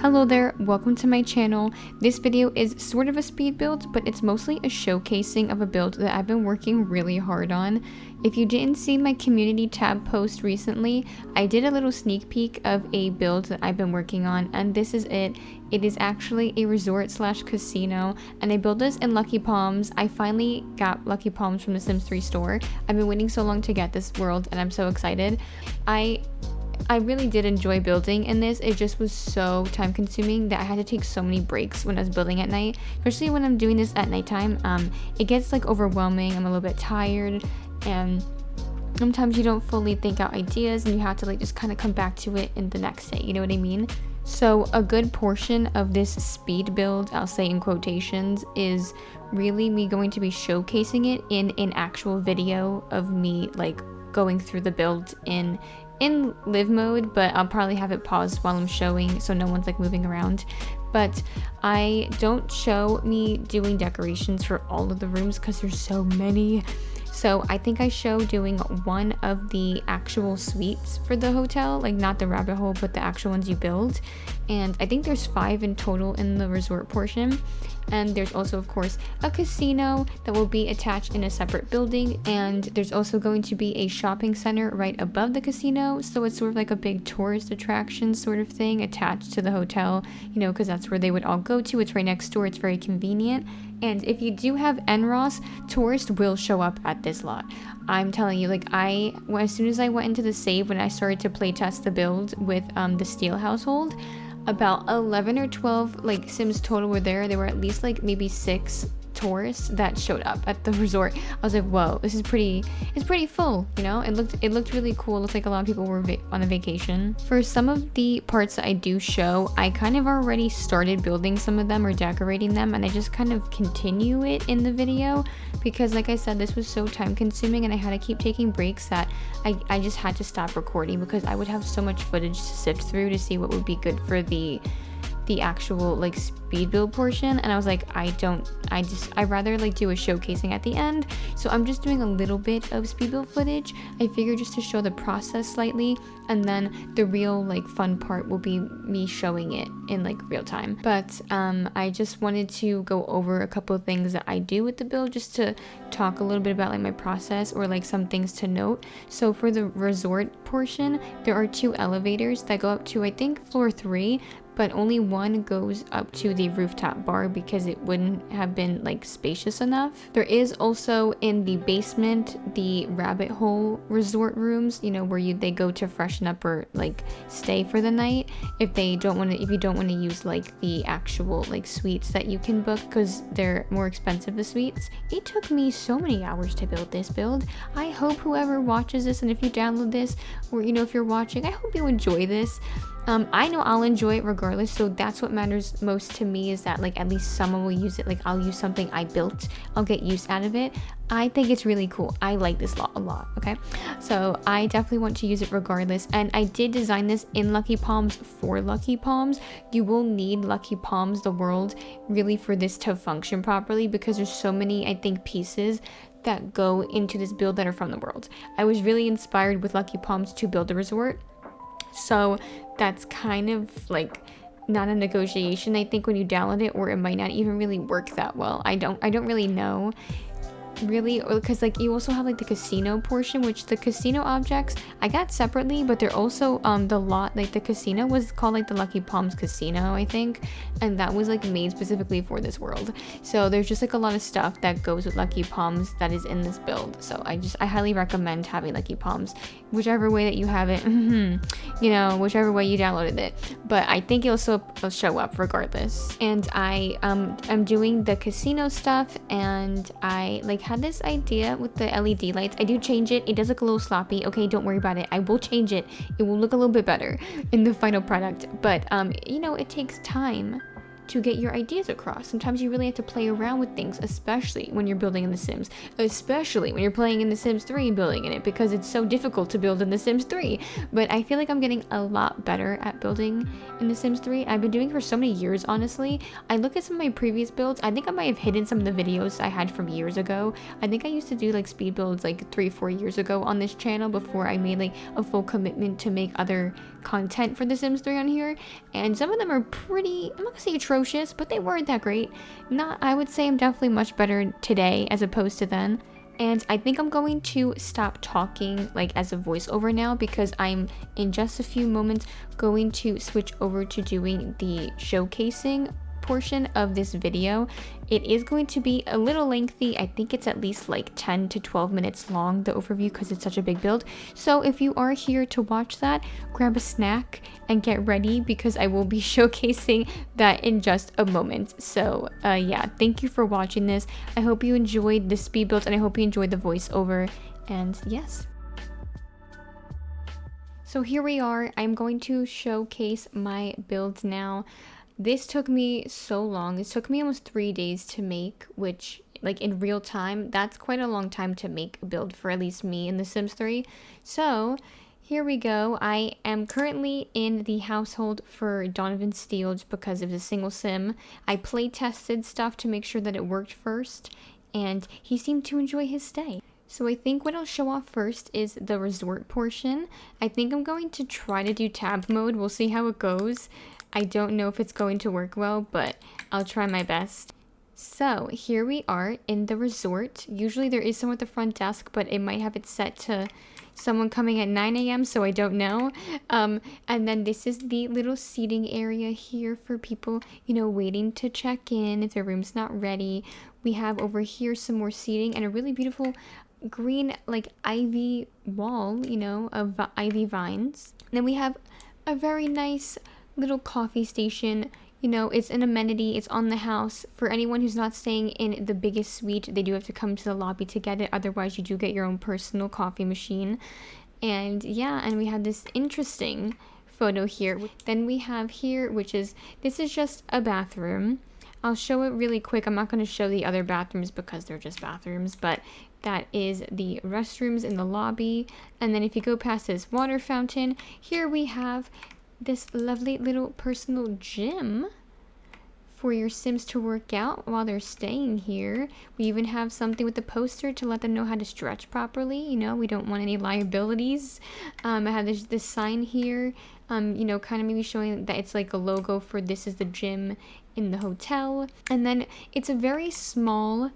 Hello there, welcome to my channel. This video is sort of a speed build, but it's mostly a showcasing of a build that I've been working really hard on. If you didn't see my community tab post recently, I did a little sneak peek of a build that I've been working on, and this is it. It is actually a resort slash casino, and I built this in Lucky Palms. I finally got Lucky Palms from the Sims 3 store. I've been waiting so long to get this world, and I'm so excited. I really did enjoy building in this. It just was so time consuming that I had to take so many breaks when I was building at night, especially when I'm doing this at nighttime. It gets like overwhelming. I'm a little bit tired, and sometimes you don't fully think out ideas and you have to like just kind of come back to it in the next day, you know what I mean? So a good portion of this speed build, I'll say in quotations, is really me going to be showcasing it in an actual video of me like going through the build in live mode, but I'll probably have it paused while I'm showing so no one's like moving around. But I don't show me doing decorations for all of the rooms because there's so many. So I think I show doing one of the actual suites for the hotel, like not the rabbit hole, but the actual ones you build. And I think there's 5 in total in the resort portion. And there's also, of course, a casino that will be attached in a separate building. And there's also going to be a shopping center right above the casino. So it's sort of like a big tourist attraction sort of thing attached to the hotel, you know, because that's where they would all go to. It's right next door. It's very convenient. And if you do have NROS, tourists will show up at this lot. I'm telling you, like as soon as I went into the save, when I started to play test the build with the Steel household, about 11 or 12 like Sims total were there. There were at least like maybe 6 tourists that showed up at the resort. I was like, whoa, this is it's pretty full, you know? It looked really cool. It looked like a lot of people were on a vacation. For some of the parts that I do show, I kind of already started building some of them or decorating them, and I just kind of continue it in the video because, like I said, this was so time consuming and I had to keep taking breaks that I just had to stop recording because I would have so much footage to sift through to see what would be good for the actual like speed build portion, and I was like, I'd rather like do a showcasing at the end. So I'm just doing a little bit of speed build footage. I figured just to show the process slightly, and then the real like fun part will be me showing it in like real time. But I just wanted to go over a couple of things that I do with the build just to talk a little bit about like my process or like some things to note. So for the resort portion, there are 2 elevators that go up to I think floor 3, but only one goes up to the rooftop bar because it wouldn't have been like spacious enough. There is also in the basement the rabbit hole resort rooms, you know, where they go to freshen up or like stay for the night if you don't want to use like the actual like suites that you can book because they're more expensive, the suites. It took me so many hours to build this build. I hope whoever watches this, and if you download this, or you know, if you're watching, I hope you enjoy this. I know I'll enjoy it regardless, so that's what matters most to me, is that like at least someone will use it. Like I'll use something I built, I'll get use out of it. I think it's really cool. I like this a lot, okay? So I definitely want to use it regardless, and I did design this in Lucky Palms for Lucky Palms. You will need Lucky Palms, the world, really for this to function properly because there's so many, I think, pieces that go into this build that are from the world. I was really inspired with Lucky Palms to build a resort. So that's kind of like not a negotiation, I think, when you download it, or it might not even really work that well. I don't really know really, because like you also have like the casino portion, which the casino objects I got separately, but they're also the lot, like the casino was called like the Lucky Palms Casino, I think, and that was like made specifically for this world. So there's just like a lot of stuff that goes with Lucky Palms that is in this build. So I highly recommend having Lucky Palms, whichever way that you have it, you know, whichever way you downloaded it. But I think it'll still show up regardless. And I'm doing the casino stuff, and I like had this idea with the LED lights. I do change it. It does look a little sloppy. Okay, don't worry about it. I will change it. It will look a little bit better in the final product. But you know, it takes time to get your ideas across. Sometimes you really have to play around with things, especially when you're building in The Sims, especially when you're playing in The Sims 3 and building in it, because it's so difficult to build in The Sims 3. But I feel like I'm getting a lot better at building in The Sims 3. I've been doing it for so many years, honestly. I look at some of my previous builds. I think I might have hidden some of the videos I had from years ago. I think I used to do like speed builds like 3-4 years ago on this channel before I made like a full commitment to make other content for The Sims 3 on here, and some of them are pretty, I'm not gonna say atrocious, but they weren't that great. I would say I'm definitely much better today as opposed to then. And I think I'm going to stop talking like as a voiceover now, because I'm in just a few moments going to switch over to doing the showcasing portion of this video. It is going to be a little lengthy. I think it's at least like 10 to 12 minutes long, the overview, because it's such a big build. So if you are here to watch that, grab a snack and get ready, because I will be showcasing that in just a moment. So yeah, thank you for watching this. I hope you enjoyed the speed builds, and I hope you enjoyed the voiceover. And yes. So here we are. I'm going to showcase my builds now. This took me so long. This took me almost 3 days to make, which, like, in real time, that's quite a long time to make a build for at least me in The Sims 3. So here we go. I am currently in the household for Donovan Steele because it was a single sim. I play tested stuff to make sure that it worked first, and he seemed to enjoy his stay. So I think what I'll show off first is the resort portion. I think I'm going to try to do tab mode. We'll see how it goes. I don't know if it's going to work well, but I'll try my best. So here we are in the resort. Usually there is someone at the front desk, but it might have it set to someone coming at 9 a.m., so I don't know. And then this is the little seating area here for people, you know, waiting to check in if their room's not ready. We have over here some more seating and a really beautiful green, like, ivy wall, you know, of ivy vines. And then we have a very nice little coffee station. You know, it's an amenity, it's on the house. For anyone who's not staying in the biggest suite, they do have to come to the lobby to get it. Otherwise, you do get your own personal coffee machine. And yeah, and we have this interesting photo here. Then we have here, this is just a bathroom. I'll show it really quick. I'm not going to show the other bathrooms because they're just bathrooms, but that is the restrooms in the lobby. And then if you go past this water fountain, here we have this lovely little personal gym for your Sims to work out while they're staying here. We even have something with the poster to let them know how to stretch properly. You know, we don't want any liabilities. I have this sign here, you know, kind of maybe showing that it's like a logo for this is the gym in the hotel. And then it's a very small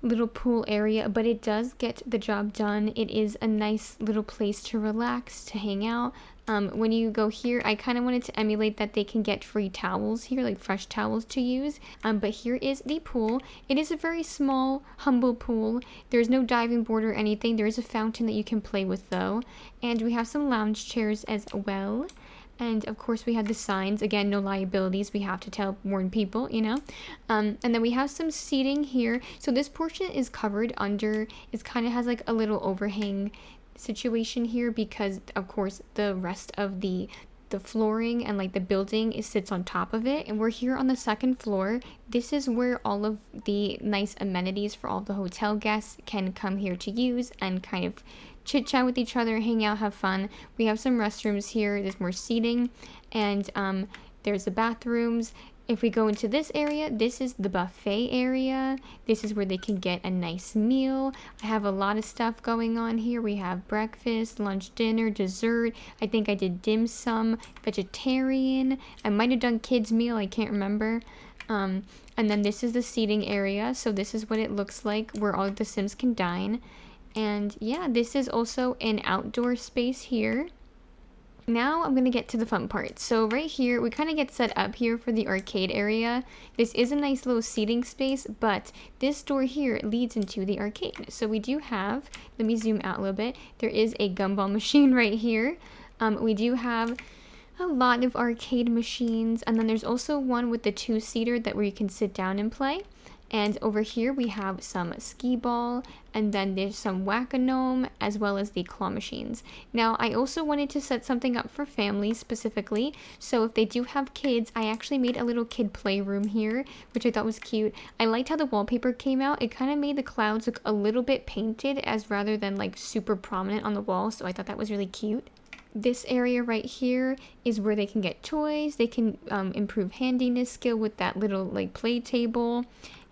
little pool area, but it does get the job done. It is a nice little place to relax, to hang out. When you go here, I kind of wanted to emulate that they can get free towels here, like fresh towels to use. But here is the pool. It is a very small, humble pool. There's no diving board or anything. There is a fountain that you can play with though. And we have some lounge chairs as well. And of course we have the signs, again, no liabilities. We have to warn people, you know. And then we have some seating here. So this portion is covered under, it kind of has like a little overhang situation here because of course the rest of the flooring and like the building sits on top of it, and we're here on the second floor. This is where all of the nice amenities for all the hotel guests can come here to use and kind of chit chat with each other, hang out, have fun. We have some restrooms here, there's more seating, and there's the bathrooms. If we go into this area, this is the buffet area. This is where they can get a nice meal. I have a lot of stuff going on here. We have breakfast, lunch, dinner, dessert. I think I did dim sum, vegetarian. I might have done kids meal, I can't remember. And then this is the seating area. So this is what it looks like where all of the Sims can dine. And yeah, this is also an outdoor space here. Now I'm going to get to the fun part. So right here, we kind of get set up here for the arcade area. This is a nice little seating space, but this door here leads into the arcade. So we do have, let me zoom out a little bit. There is a gumball machine right here. We do have a lot of arcade machines. And then there's also one with the two-seater where you can sit down and play. And over here we have some skee ball, and then there's some whack-a-gnome, as well as the claw machines. Now, I also wanted to set something up for families specifically, so if they do have kids, I actually made a little kid playroom here, which I thought was cute. I liked how the wallpaper came out. It kind of made the clouds look a little bit painted as rather than like super prominent on the wall, so I thought that was really cute. This area right here is where they can get toys. They can improve handiness skill with that little like play table,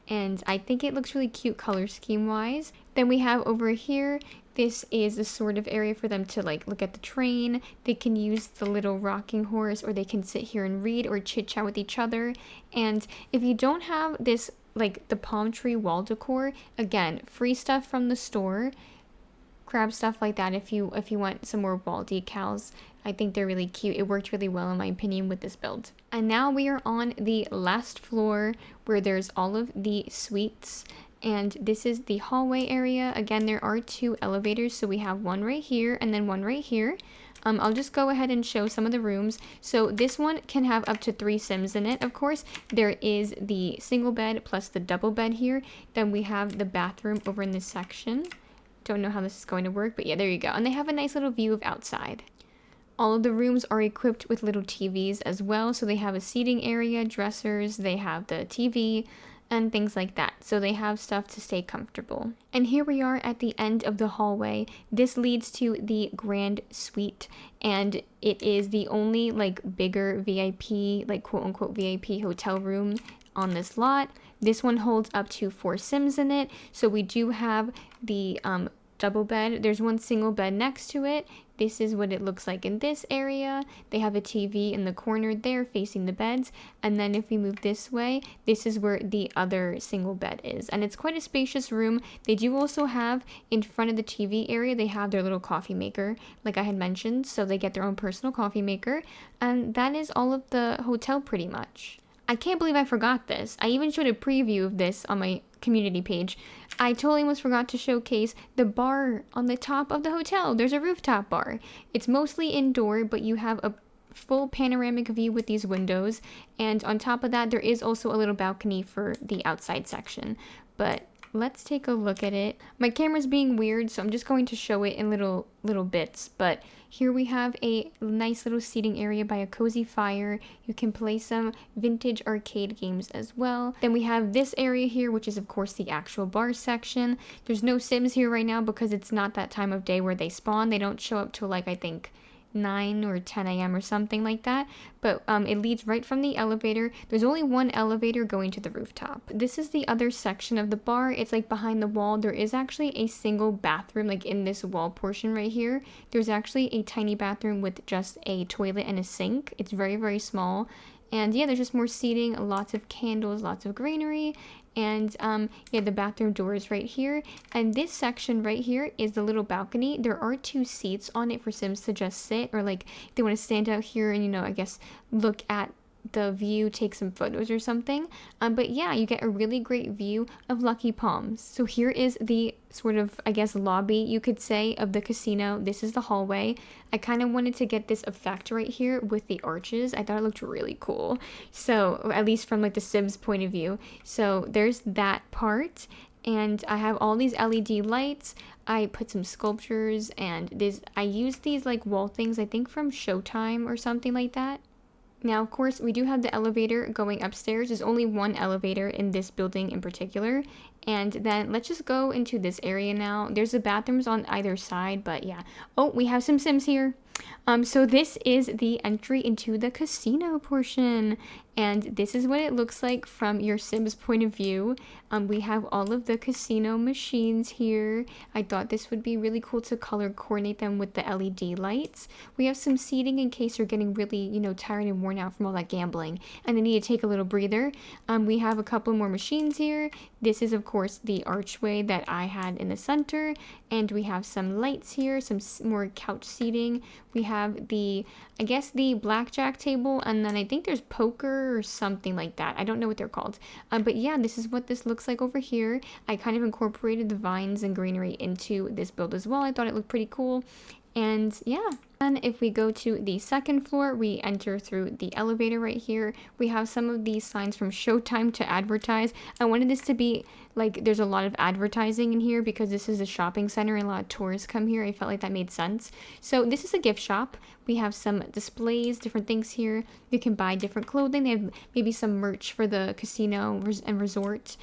and I think it looks really cute color scheme wise. Then we have over here, this is the sort of area for them to like look at the train. They can use the little rocking horse, or they can sit here and read or chit chat with each other. And if you don't have this like the palm tree wall decor, again, free stuff from the store. Grab stuff like that if you want some more wall decals. I think they're really cute. It worked really well in my opinion with this build. And now we are on the last floor where there's all of the suites, and this is the hallway area. Again, there are 2 elevators, so we have one right here and then one right here. I'll just go ahead and show some of the rooms. So this one can have up to 3 Sims in it, of course. There is the single bed plus the double bed here. Then we have the bathroom over in this section. Don't know how this is going to work, but yeah, there you go. And they have a nice little view of outside. All of the rooms are equipped with little TVs as well. So they have a seating area, dressers, they have the TV, and things like that. So they have stuff to stay comfortable. And here we are at the end of the hallway. This leads to the grand suite, and it is the only like bigger VIP, like quote unquote VIP hotel room on this lot. This one holds up to 4 Sims in it. So we do have the double bed. There's one single bed next to it. This is what it looks like in this area. They have a TV in the corner there facing the beds. And then if we move this way, this is where the other single bed is. And it's quite a spacious room. They do also have in front of the TV area, they have their little coffee maker, like I had mentioned. So they get their own personal coffee maker. And that is all of the hotel pretty much. I can't believe I forgot this. I even showed a preview of this on my community page. I totally almost forgot to showcase the bar on the top of the hotel. There's a rooftop bar. It's mostly indoor, but you have a full panoramic view with these windows. And on top of that, there is also a little balcony for the outside section. But let's take a look at it. My camera's being weird, so I'm just going to show it in little bits. But here we have a nice little seating area by a cozy fire. You can play some vintage arcade games as well. Then we have this area here, which is of course the actual bar section. There's no Sims here right now because it's not that time of day where they spawn. They don't show up till like I think 9 or 10 a.m. or something like that, but it leads right from the elevator. There's only one elevator going to the rooftop. This is the other section of the bar. It's like behind the wall. There is actually a single bathroom like in this wall portion right here. There's actually a tiny bathroom with just a toilet and a sink. It's very, very small. And yeah, there's just more seating, lots of candles, lots of greenery, and yeah, the bathroom door is right here. And this section right here is the little balcony. There are 2 seats on it for Sims to just sit, or like if they want to stand out here and, you know, I guess look at the view, take some photos or something. But yeah, you get a really great view of Lucky Palms. So here is the sort of, I guess, lobby, you could say, of the casino. This is the hallway. I kind of wanted to get this effect right here with the arches. I thought it looked really cool. So at least from like the Sims point of view. So there's that part. And I have all these LED lights. I put some sculptures, and I used these like wall things, I think from Showtime or something like that. Now, of course, we do have the elevator going upstairs. There's only one elevator in this building in particular. And then let's just go into this area now. There's the bathrooms on either side, but yeah. Oh, we have some Sims here. So this is the entry into the casino portion, and this is what it looks like from your Sims point of view. We have all of the casino machines here. I thought this would be really cool to color coordinate them with the LED lights. We have some seating in case you're getting really, you know, tired and worn out from all that gambling and they need to take a little breather. We have a couple more machines here. This is of course the archway that I had in the center, and we have some lights here, some more couch seating. We have the, I guess, the blackjack table, and then I think there's poker or something like that. I don't know what they're called. But yeah, this is what this looks like over here. I kind of incorporated the vines and greenery into this build as well. I thought it looked pretty cool. And yeah. And if we go to the second floor, we enter through the elevator right here. We have some of these signs from Showtime to advertise. I wanted this to be like there's a lot of advertising in here because this is a shopping center and a lot of tourists come here. I felt like that made sense. So this is a gift shop. We have some displays, different things here. You can buy different clothing. They have maybe some merch for the casino and resort.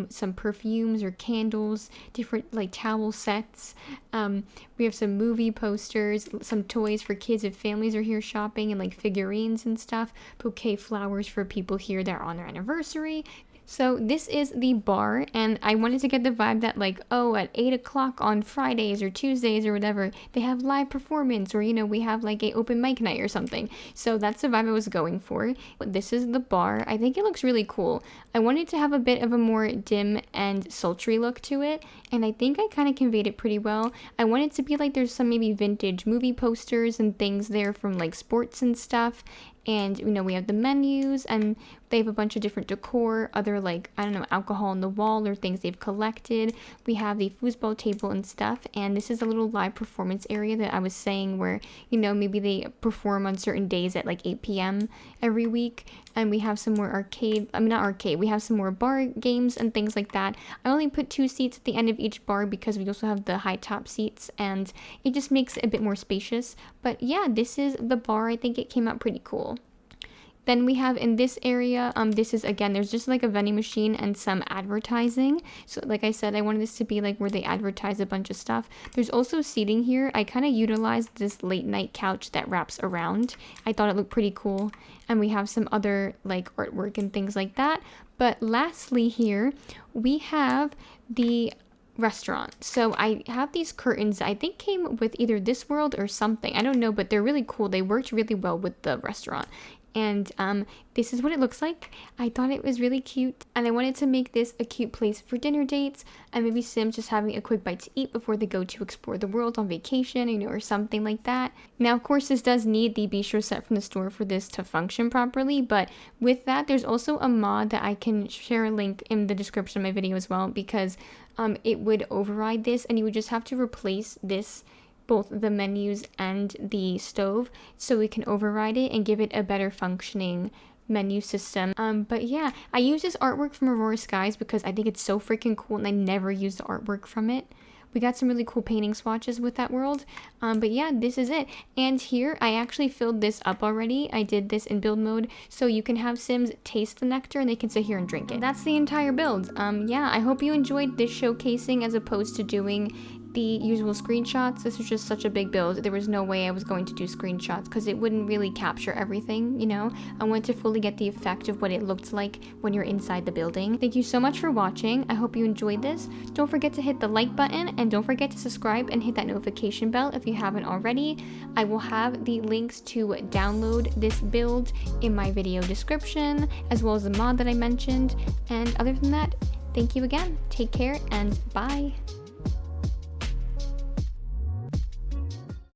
Some perfumes or candles, different like towel sets. We have some movie posters, some toys for kids if families are here shopping, and like figurines and stuff. Bouquet flowers for people here that are on their anniversary. So this is the bar, and I wanted to get the vibe that like, oh, at 8 o'clock on Fridays or Tuesdays or whatever, they have live performance, or, you know, we have like a open mic night or something. So that's the vibe I was going for. This is the bar. I think it looks really cool. I wanted to have a bit of a more dim and sultry look to it, and I think I kind of conveyed it pretty well. I want it to be like there's some maybe vintage movie posters and things there from like sports and stuff. And, you know, we have the menus, and they have a bunch of different decor, other like, I don't know, alcohol on the wall or things they've collected. We have the foosball table and stuff. And this is a little live performance area that I was saying where, you know, maybe they perform on certain days at like 8 p.m. every week. And we have some more we have some more bar games and things like that. I only put 2 seats at the end of each bar because we also have the high top seats, and it just makes it a bit more spacious. But yeah, this is the bar. I think it came out pretty cool. Then we have in this area, this is, again, there's just like a vending machine and some advertising. So like I said, I wanted this to be like where they advertise a bunch of stuff. There's also seating here. I kind of utilized this late night couch that wraps around. I thought it looked pretty cool. And we have some other like artwork and things like that. But lastly here, we have the restaurant. So I have these curtains I think came with either This World or something. I don't know, but they're really cool. They worked really well with the restaurant. And this is what it looks like. I thought it was really cute, and I wanted to make this a cute place for dinner dates, and maybe Sims just having a quick bite to eat before they go to explore the world on vacation, you know, or something like that. Now, of course, this does need the bistro set from the store for this to function properly, but with that, there's also a mod that I can share a link in the description of my video as well, because it would override this, and you would just have to replace this, both the menus and the stove, so we can override it and give it a better functioning menu system. But yeah, I use this artwork from Aurora Skies because I think it's so freaking cool, and I never use the artwork from it. We got some really cool painting swatches with that world. But yeah, this is it. And here, I actually filled this up already. I did this in build mode, so you can have Sims taste the nectar and they can sit here and drink it. That's the entire build. Yeah, I hope you enjoyed this showcasing as opposed to doing the usual screenshots. This was just such a big build. There was no way I was going to do screenshots because it wouldn't really capture everything, you know? I wanted to fully get the effect of what it looked like when you're inside the building. Thank you so much for watching. I hope you enjoyed this. Don't forget to hit the like button, and don't forget to subscribe and hit that notification bell if you haven't already. I will have the links to download this build in my video description, as well as the mod that I mentioned. And other than that, thank you again. Take care and bye.